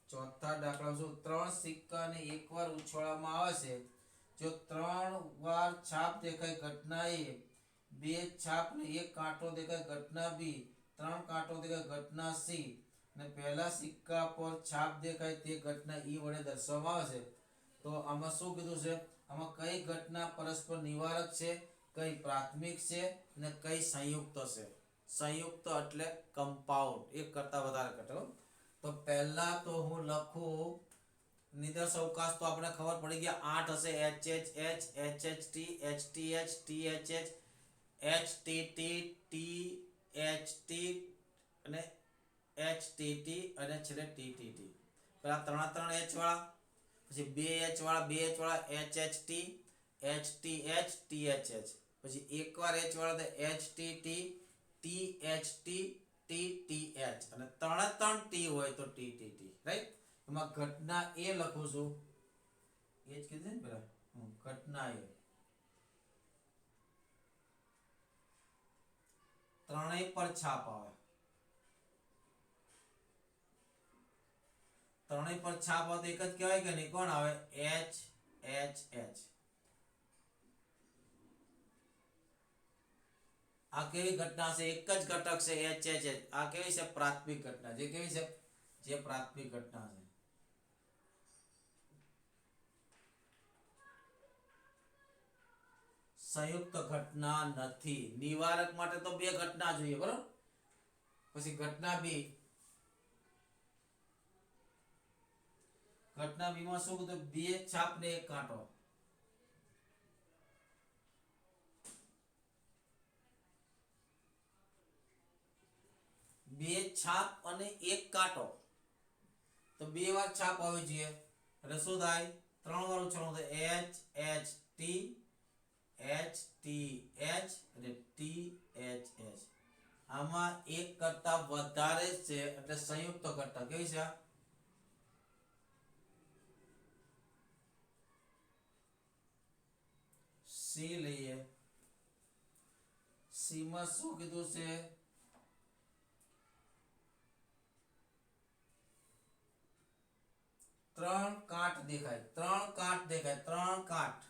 S1: ચોથા દાખલા શું? 3 સિક્કાને એકવાર ઉછાળવામાં આવે છે, જો 3 વાર છાપ દેખાય ઘટના એ, 2 છાપ ને 1 કાંટો દેખાય ઘટના બી, 3 કાંટો દેખાય ઘટના સી, અને પહેલા સિક્કા પર છાપ દેખાય તે ઘટના ઈ વડે દર્શાવવામાં આવે છે। તો આમાં શું કીધું છે? આમાં કઈ ઘટના પરસ્પર નિવારક છે, કઈ પ્રાથમિક છે અને કઈ સંયુક્ત છે? સંયુક્ત એટલે કમ્પાઉન્ડ, એક કરતા વધારે ઘટકો। તો પહેલા તો હું લખું નિદર્શ અવકાશ તો આપણે ખબર પડી ગયા 8 હશે HH HHT HTH THH HTT THT અને HTT અને છેલ્લે TTT. પેલા ત્રણ H વાળા, પછી 2 H વાળા HHT HTH THH, પછી એકવાર H વાળા તો HTT THT TTH અને ત્રણ T હોય તો TTT, રાઈટ. એમાં ઘટના એ લખું છું, એ જ કીધું ને પેલા, ઘટના એ ત્રણેય પર છાપ આવે, ત્રણેય પર છાપ આવે તો એક જ કહેવાય કે નહીં? કોણ આવે? H H H. આ કેવી ઘટના છે? એક જ ઘટક છે H H H. આ કેવી છે? પ્રાથમિક ઘટના. જે કેવી છે? જે પ્રાથમિક ઘટના છે. સંયુક્ત ઘટના નથી. નિવારક માટે તો બે ઘટના જોઈએ, બરોબર? પછી ઘટના બી, ઘટના બી માં શું કીધું? બે છાપ ને એક કાંટો. બે છાપ અને એક કાંટો, તો બે વાર છાપ આવી જોઈએ એટલે શું થાય? 3 વાર ઉછાળવું તો H H T H T H અને T H H. આમાં એક કરતા વધારે છે એટલે સંયુક્ત ઘટના. કેવી છે? C લઈએ. C માં શું કીધું છે? ત્રણ કાંટ દેખાય, ત્રણ કાંટ દેખાય, ત્રણ કાંટ.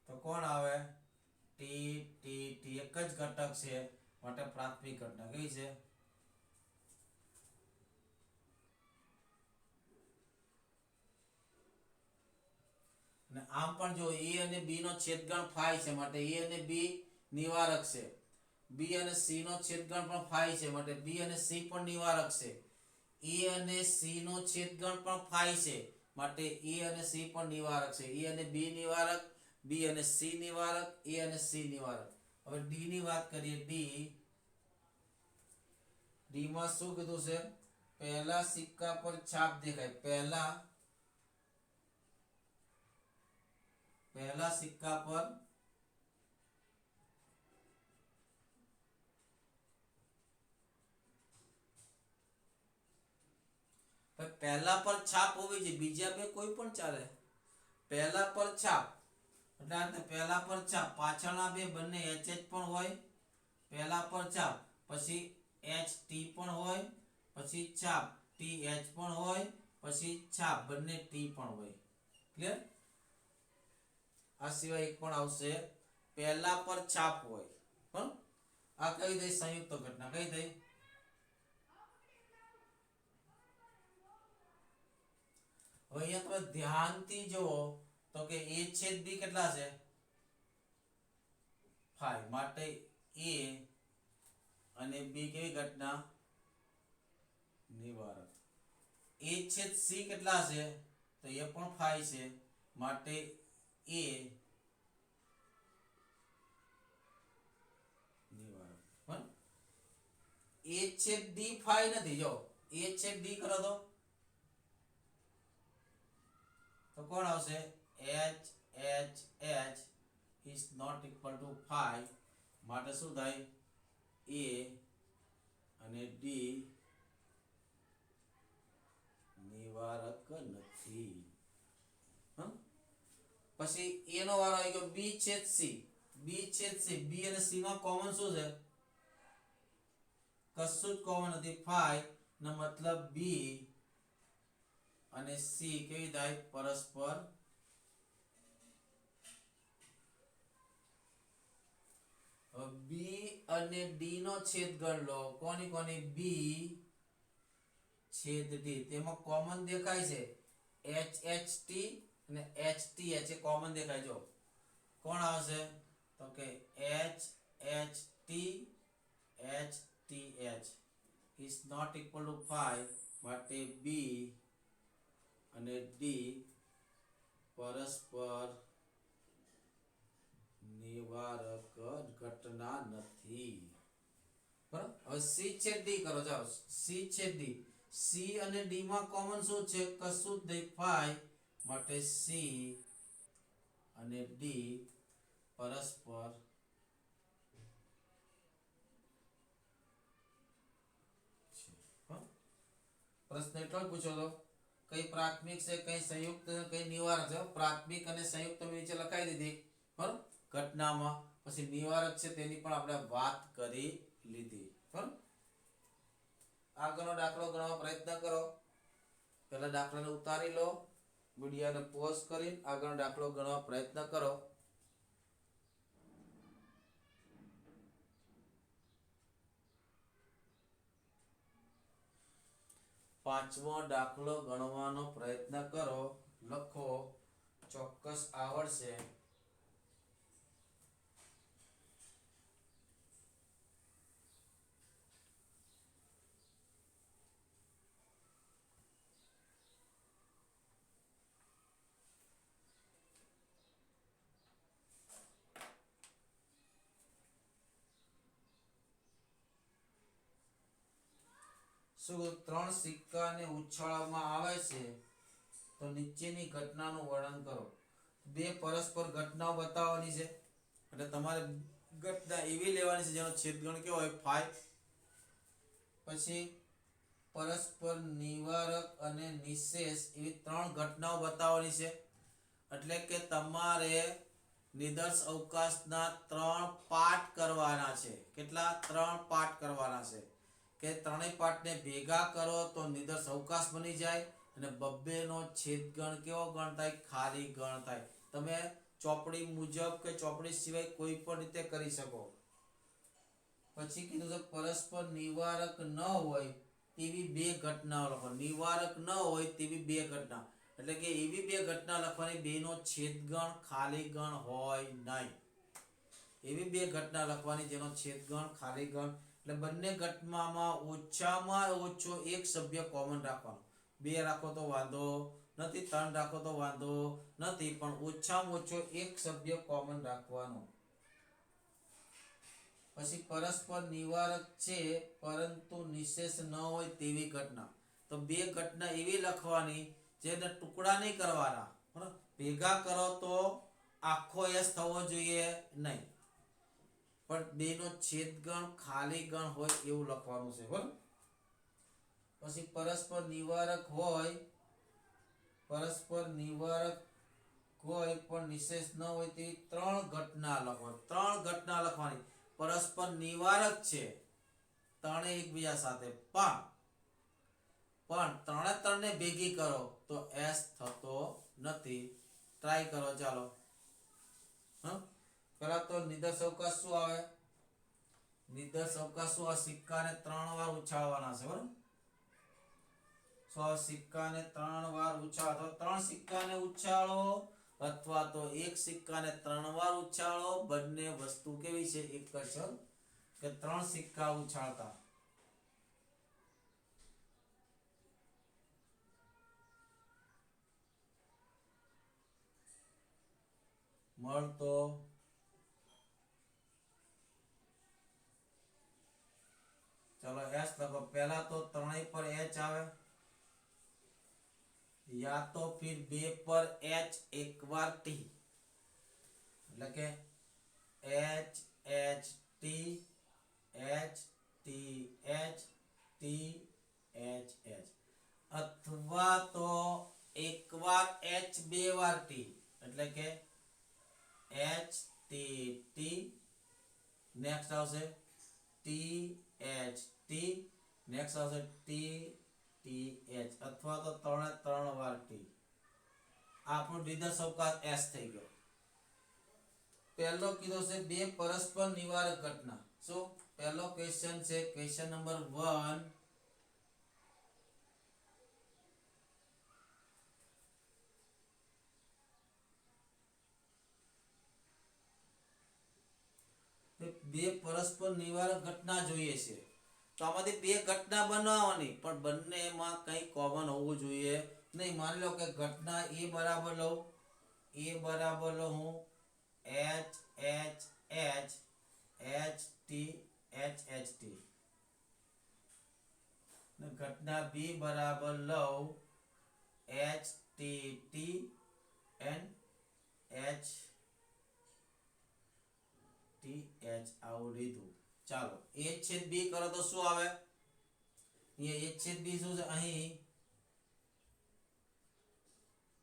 S1: તો કોણ આવે? T T T. એક જ ઘટક છે માટે પ્રાથમિક ઘટના. કેવી છે? અને આમ પણ જો A અને B નો છેદગણ phi છે માટે A અને B નિવારક છે. B અને C નો છેદગણ પણ phi છે માટે B અને C પણ નિવારક છે. A અને C નો છેદગણ પણ phi છે માટે A અને C પણ નિવારક છે. A અને B નિવારક, B અને C નિવારક, A અને C નિવારક. હવે D ની વાત કરીએ. D માં શું કીધું છે? પહેલા સિક્કા પર છાપ દેખાય. પહેલા સિક્કા પર પહેલા પર છાપ હોવી જોઈએ, બીજા બે કોઈ પણ ચાલે. પહેલા પર છાપ એટલે પહેલા પર છાપ, પાછળના બે બંને HH પણ હોય. પહેલા પર છાપ, પછી HT પણ હોય, પછી છાપ TH પણ હોય, પછી છાપ બંને T પણ હોય. ક્લિયર? આ સિવાય એક પણ આવશે, પહેલા પર છાપ હોય. પણ આ કઈ થઈ? સંયુક્ત ઘટના. કઈ થઈ? હવે અહીંયા તમે ધ્યાનથી જુઓ તો કે A છેદ B કેટલા છે? 5. માટે A અને B કેવી ઘટના? નિવારક. A છેદ C કેટલા છે? તો એ પણ 5 છે માટે A નિવારક. પણ A છેદ D 5 નથી. જો A છેદ D કરો તો કોણ આવશે? H H H is not equal to 5 માટે શું થાય? A અને D નિવારક નથી. પછી A નો વારો આવી ગયો. B છેદ C. B છેદ C. B અને C માં કોમન શું છે? કશું જ કોમન નથી. 5 નો મતલબ B અને C કેવી થાય? પરસ્પર. B અને D નો છેદગણ લો. કોની કોની? B છેદ D. તેમાં કોમન દેખાય છે HHT અને HTH એ કોમન દેખાય. જો કોણ આવશે? તો કે HHT HTH. is not equal to 5 માટે B અને D પરસ્પર નિવારક ઘટના નથી. બરાબર. હવે C છે D કરો. ચાલો C છે D. C અને D માં કોમન શું છે? કશું જ નહીં, 5 માટે C અને D પરસ્પર પ્રશ્ન એટલો જ પૂછો તો કઈ પ્રાથમિક છે, કઈ સંયુક્ત, કઈ નિવારક છે. પ્રાથમિક અને સંયુક્ત નીચે લખાઈ દીધી બરાબર ઘટનામાં. પછી નિવારક છે તેની પણ આપણે વાત કરી લીધી બરાબર. આગળનો દાખલો ગણવા પ્રયત્ન કરો. પહેલા દાખલાને ઉતારી લો, વિડિયોને પોઝ કરી આગળનો દાખલો ગણવા પ્રયત્ન કરો. પાંચમો દાખલો ગણવાનો પ્રયત્ન કરો. લખો, ચોક્કસ આવડશે. શું 3 સિક્કાને ઉછાળવામાં આવે છે તો નીચેની ઘટનાનું વર્ણન કરો. બે પરસ્પર ઘટનાઓ બતાવવાની છે એટલે તમારે ઘટના એવી લેવાની છે જેનો છેદગણ કેવો હોય 5. પછી પરસ્પર નિવારક અને નિશેષ એવી 3 ઘટનાઓ બતાવવાની છે. એટલે કે તમારે નિદર્શ અવકાશના 3 પાઠ કરવાના છે. કેટલા? 3 પાઠ કરવાના છે કે ત્રણેય પાઠને ભેગા કરો તો નિદર્શ અવકાશ બની જાય અને બબ્બે નો છેદગણ કેવો ગણ થાય? ખાલી ગણ થાય. તમે ચોપડી મુજબ કે ચોપડી સિવાય કોઈ પણ રીતે કરી શકો. પછી કીધું છે પરસ્પર નિવારક ન હોય તેવી બે ઘટનાઓ લખો. નિવારક ન હોય તેવી બે ઘટના એટલે કે એવી બે ઘટના લખવાની બેનો છેદગણ ખાલી ગણ હોય નહીં. એવી બે ઘટના લખવાની જેનો છેદગણ ખાલી ગણ એટલે બંને ઘટનામાં ઓછામાં ઓછો એક સભ્ય કોમન રાખવાનો. 2 રાખો તો વાંધો નથી, 3 રાખો તો વાંધો નથી, પણ ઓછામાં ઓછો એક સભ્ય કોમન રાખવાનો. પછી પરસ્પર નિવારક છે પરંતુ નિશેષ ન હોય તેવી ઘટના. તો બે ઘટના એવી લખવાની જેને ટુકડા નહીં કરવાના. બરાબર. ભેગા કરો તો આખો S થવો જોઈએ નહીં, પણ બેનો છેદગણ ખાલી ગણ હોય એવું લખવાનું છે. બરાબર. પછી પરસ્પર નિવારક હોય પણ નિશેષ ન હોય તેવી 3 ઘટના લખો. 3 ઘટના લખવાની. પરસ્પર નિવારક છે ત્રણે એકબીજા સાથે, પણ ત્રણે ત્રણને ભેગી કરો તો S થતો નથી. ટ્રાય કરો. ચાલો પેલા તો નિદર્શ અવકાશ શું આવે? નિદર્શ અવકાશ શું આવે? સિક્કાને 3 વાર ઉછાળવાના છે. બરાબર. સિક્કાને 3 વાર ઉછાળો. 3 સિક્કાને ઉછાળો અથવા તો એક સિક્કાને 3 વાર ઉછાળો. બંને વસ્તુ કેવી છે? એક જ છે કે 3 સિક્કા ઉછાળતા મળતો ચલો S લખો. પહેલા તો ત્રણેય પર H આવે, યા તો फिर 2 પર H એક વાર T એટલે કે H H T H T H T H H, અથવા તો એક વાર H 2 વાર T એટલે કે H T T. નેક્સ્ટ આવશે T H T. નેક્સ્ટ આવશે T T H અથવા તો 3 વાર T. આપણો નિદર્શ અવકાશ S થઈ ગયો. પહેલો કીધો છે બે પરસ્પર નિવારક ઘટના. શું પહેલો ક્વેશ્ચન છે? Question number 1. બે પરસ્પર નિવારક ઘટના જોઈએ છે તો આમાંથી બે ઘટના બનાવવાની, પણ બંનેમાં કંઈ કોમન હોવું જોઈએ નહીં. માની લો કે ઘટના એ બરાબર લઉં, હું H H H H T H H T, ને ઘટના બી બરાબર લઉં H T T N H T H આવું લીધું. ચાલો એ છેદ બી કરો તો શું આવે? અહીંયા એ છેદ બી શું છે? અહીં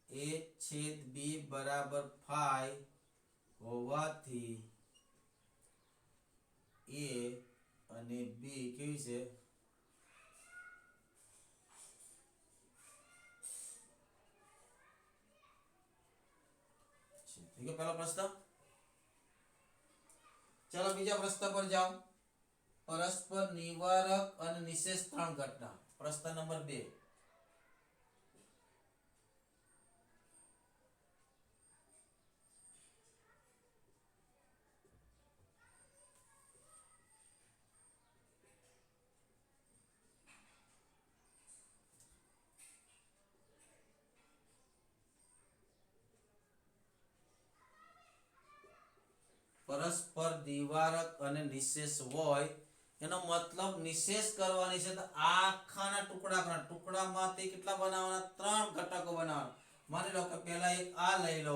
S1: એ છેદ બી બરાબર ફાઈ હોવાથી એ અને બી કેવી છે? ठीक है, पहला प्रश्न. चलो बीजा प्रश्न पर जाओ. परस्पर निवारक और निशेष त्रण घटना. प्रश्न नंबर 2. પરસ્પર નિવારક અને નિશેષ હોય એનો મતલબ નિશેષ કરવાની છે તો આખાના ટુકડામાંથી કેટલા બનાવવાના? 3 ઘટકો બનાવવાના. માની લો કે પહેલા એક આ લઈ લો,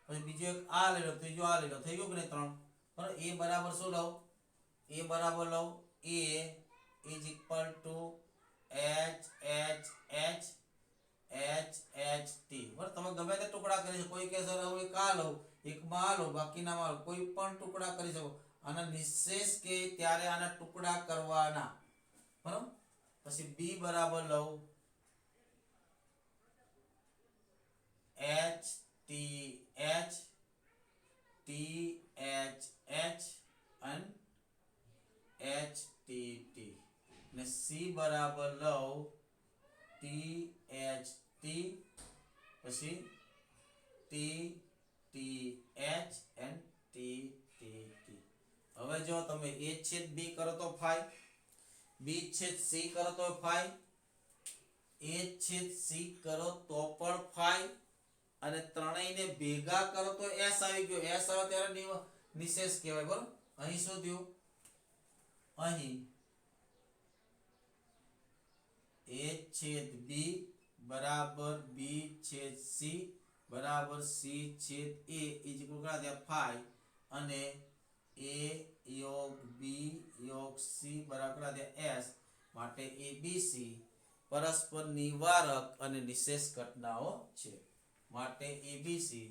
S1: પછી બીજો એક આ લઈ લો, ત્રીજો આ લઈ લો, થઈ ગયું કે નહીં? 3. બરાબર. એ બરાબર શું લઉં? એ બરાબર લઉં A is equal to H H H H H T. બરાબર. તમે ગમે તે ટુકડા કરી શકો. કોઈ કે સર હું એક આ લઉં, એક માં આ લઉં, બાકીના માં કોઈ પણ ટુકડા કરી શકો. આના નિશેષ કે ત્યારે આના ટુકડા કરવાના. બરાબર. પછી બી બરાબર લઉં H T H T H H અને એચ ટી ટી, ને સી બરાબર લઉં ટી એચ ટી પછી T T H and T T T. હવે જો તમે એ છેદ બી કરો તો ફાઈ, બી છેદ સી કરો તો ફાઈ, એ છેદ સી કરો તો પણ ફાઈ, અને ત્રણેયને ભેગા કરો તો એસ આવી ગયો. એસ આવે ત્યારે નિશેષ કહેવાય. બરોબર. અહીં શું થયું? અહીં એ છેદ બી બરાબર બી છેદ સી બરાબર સી છેદ એ ઇજ ઇક્વલ ફાઈ, અને એ યોગ બી યોગ સી બરાબર એસ, માટે એ બી સી પરસ્પર નિવારક અને નિશેષ ઘટનાઓ છે. માટે એ બી સી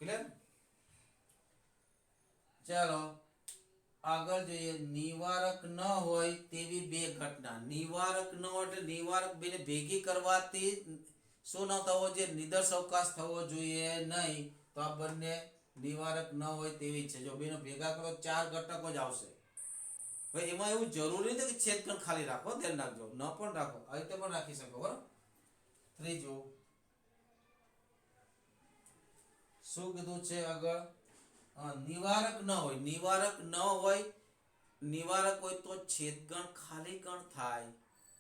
S1: ક્લિયર? ચાલો આગળ જોઈએ. નિવારક ન હોય તેવી બે ઘટના. નિવારક ન હોય એટલે નિવારક બેને ભેગી કરવાથી શું ન થવો જોઈએ? નિદર્શ અવકાશ થવો જોઈએ નહીં. તો આ બંને નિવારક ન હોય તેવી છે. જો બેનો ભેગા કરો 4 ઘટકો જ આવશે. ભાઈ એમાં એવું જરૂરી નથી કે છેદખંડ ખાલી રાખો, ધ્યાન રાખજો. ન પણ રાખો, આ રીતે પણ રાખી શકો. બરાબર. ત્રીજું શું કીધું છે આગળ? નિવારક ન હોય. નિવારક ન હોય, નિવારક હોય તો છેદગણ ખાલી ગણ થાય,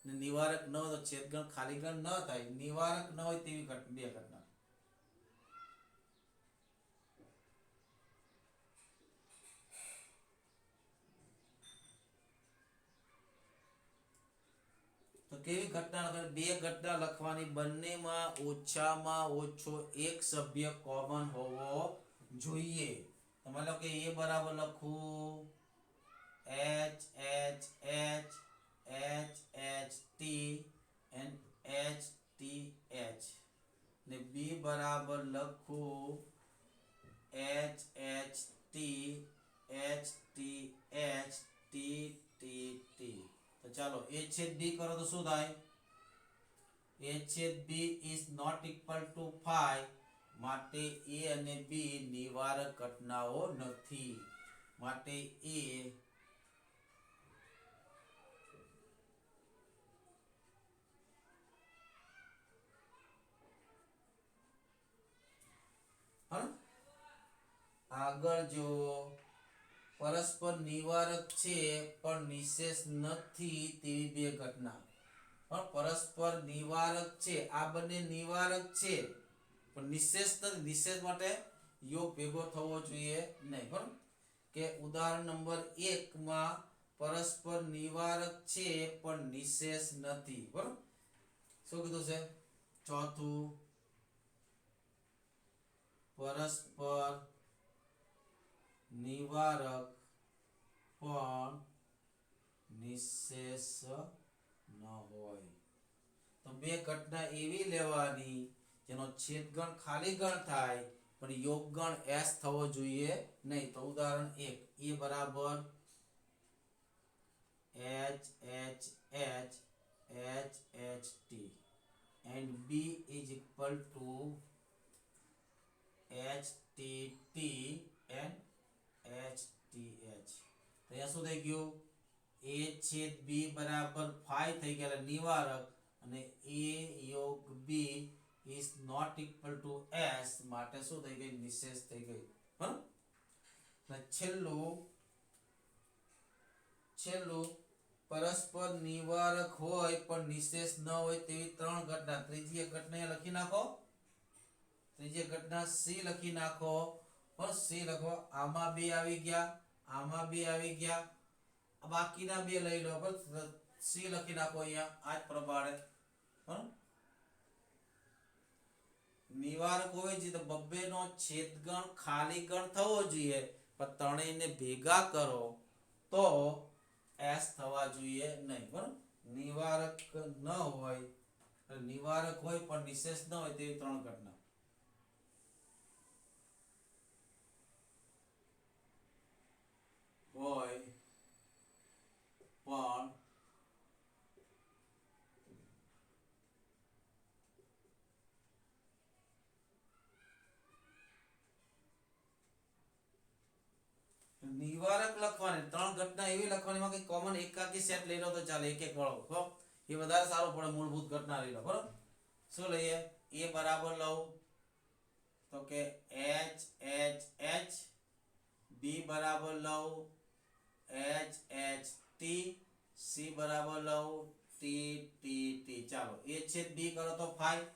S1: ને નિવારક ન હોય તો છેદગણ ખાલી ગણ ન થાય. નિવારક ન હોય તેવી બે ઘટના. તો કેવી ઘટના લખવાની? બે ઘટના લખવાની, બંનેમાં ઓછામાં ઓછો એક સભ્ય કોમન હોવો જોઈએ. તમારે લો કે એ બરાબર લખું H H H H H T and H T H, ને બી બરાબર લખું H H T H T H T T T. તો ચાલો એ છેદ બી કરો તો શું થાય? એ છેદ B is not equal to 5, માટે એ અને બી નિવારક ઘટનાઓ નથી. માટે એ આગળ જો પરસ્પર નિવારક છે પણ નિશેષ નથી તેવી બે ઘટના. પણ પરસ્પર નિવારક છે, આ બંને નિવારક છે પણ નિશેષ નથી. નિશેષ માટે યોગ ભેગો થવો જોઈએ નહીં. બરાબર કે ઉદાહરણ નંબર 1 માં પરસ્પર નિવારક છે પણ નિશેષ નથી. બરાબર શું કીધું છે? ચોથું, પરસ્પર નિવારક પણ નિશેષ ન હોય. તો બે ઘટના એવી લેવાની જેનો છેદગણ ખાલી ગણ થાય પણ યોગગણ s થવો જોઈએ નહીં. તો ઉદાહરણ 1, a બરાબર h h h h h t and b is equal to h t t and h t h. તો અહીંયા શું થઈ ગયું? a છેદ b બરાબર 5 થઈ ગયા એટલે નિવારક, અને a યોગ b is not equal to s માટે શું થઈ ગઈ? નિશેષ થઈ ગઈ. બરાબર. છેલ્લું પરસ્પર નિવારક હોય પણ નિશેષ ન હોય તેવી ત્રણ ઘટના. ત્રીજી ઘટના લખી નાખો. ત્રીજી ઘટના c લખી નાખો. પણ c લખો. આમાં બે આવી ગયા, આમાં બે આવી ગયા, બાકીના બે લઈ લો. બસ c લખી નાખો અહીંયા આ જ પ્રમાણે. નિવારક હોય છે તો બબ્બે નો છેદગણ ખાલી ગણ થવો જોઈએ, પણ ત્રણેયને ભેગા કરો તો s થવા જોઈએ નહીં. બરાબર. નિવારક ન હોય, નિવારક હોય પણ નિશેષ ન હોય તેવી ત્રણ ઘટના. હોય પણ નિવારક લખવાની ત્રણ ઘટના એવી લખવાની માં કઈ કોમન એકાકી સેટ લઈ લો તો ચાલે. એક એક વાળો હો એ વધારે સારું પડે. મૂળભૂત ઘટના લઈ લો. બરાબર. શું લઈએ? a બરાબર લઉં તો કે h h h, b બરાબર લઉં h h t, c બરાબર લઉં t t t. ચાલો a છેદ b કરો તો 5,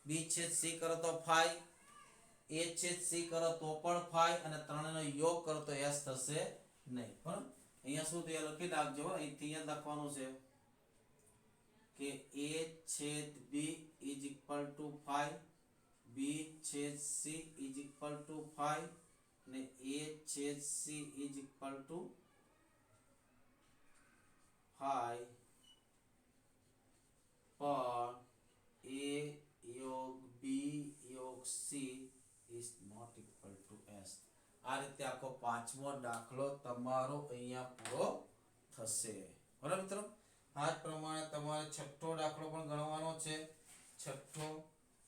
S1: b છેદ c કરો તો 5, a છેદ c કરો તો પણ 5, અને ત્રણનો યોગ કરો તો s થશે નહીં. બરાબર. અહીંયા શું તે લખી નાખજો. અહીંથી અહીંયા લખવાનું છે કે a છેદ b is equal to 5, b છેદ c is equal to 5, અને a છેદ c is equal to 5, પણ a યોગ b યોગ c is not equal to s. આ રીતે આખો પાંચમો દાખલો તમારો અહીંયા પૂરો થશે. બરાબર મિત્રો. આ જ પ્રમાણે તમારે છઠ્ઠો દાખલો પણ ગણવાનો છે. છઠ્ઠો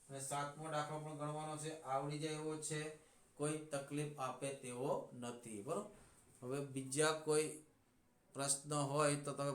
S1: અને સાતમો દાખલો પણ ગણવાનો છે. આવડી જાય એવો છે, કોઈ તકલીફ આપે તેવો નથી. બરાબર. હવે બીજા કોઈ પ્રશ્ન હોય તો તમે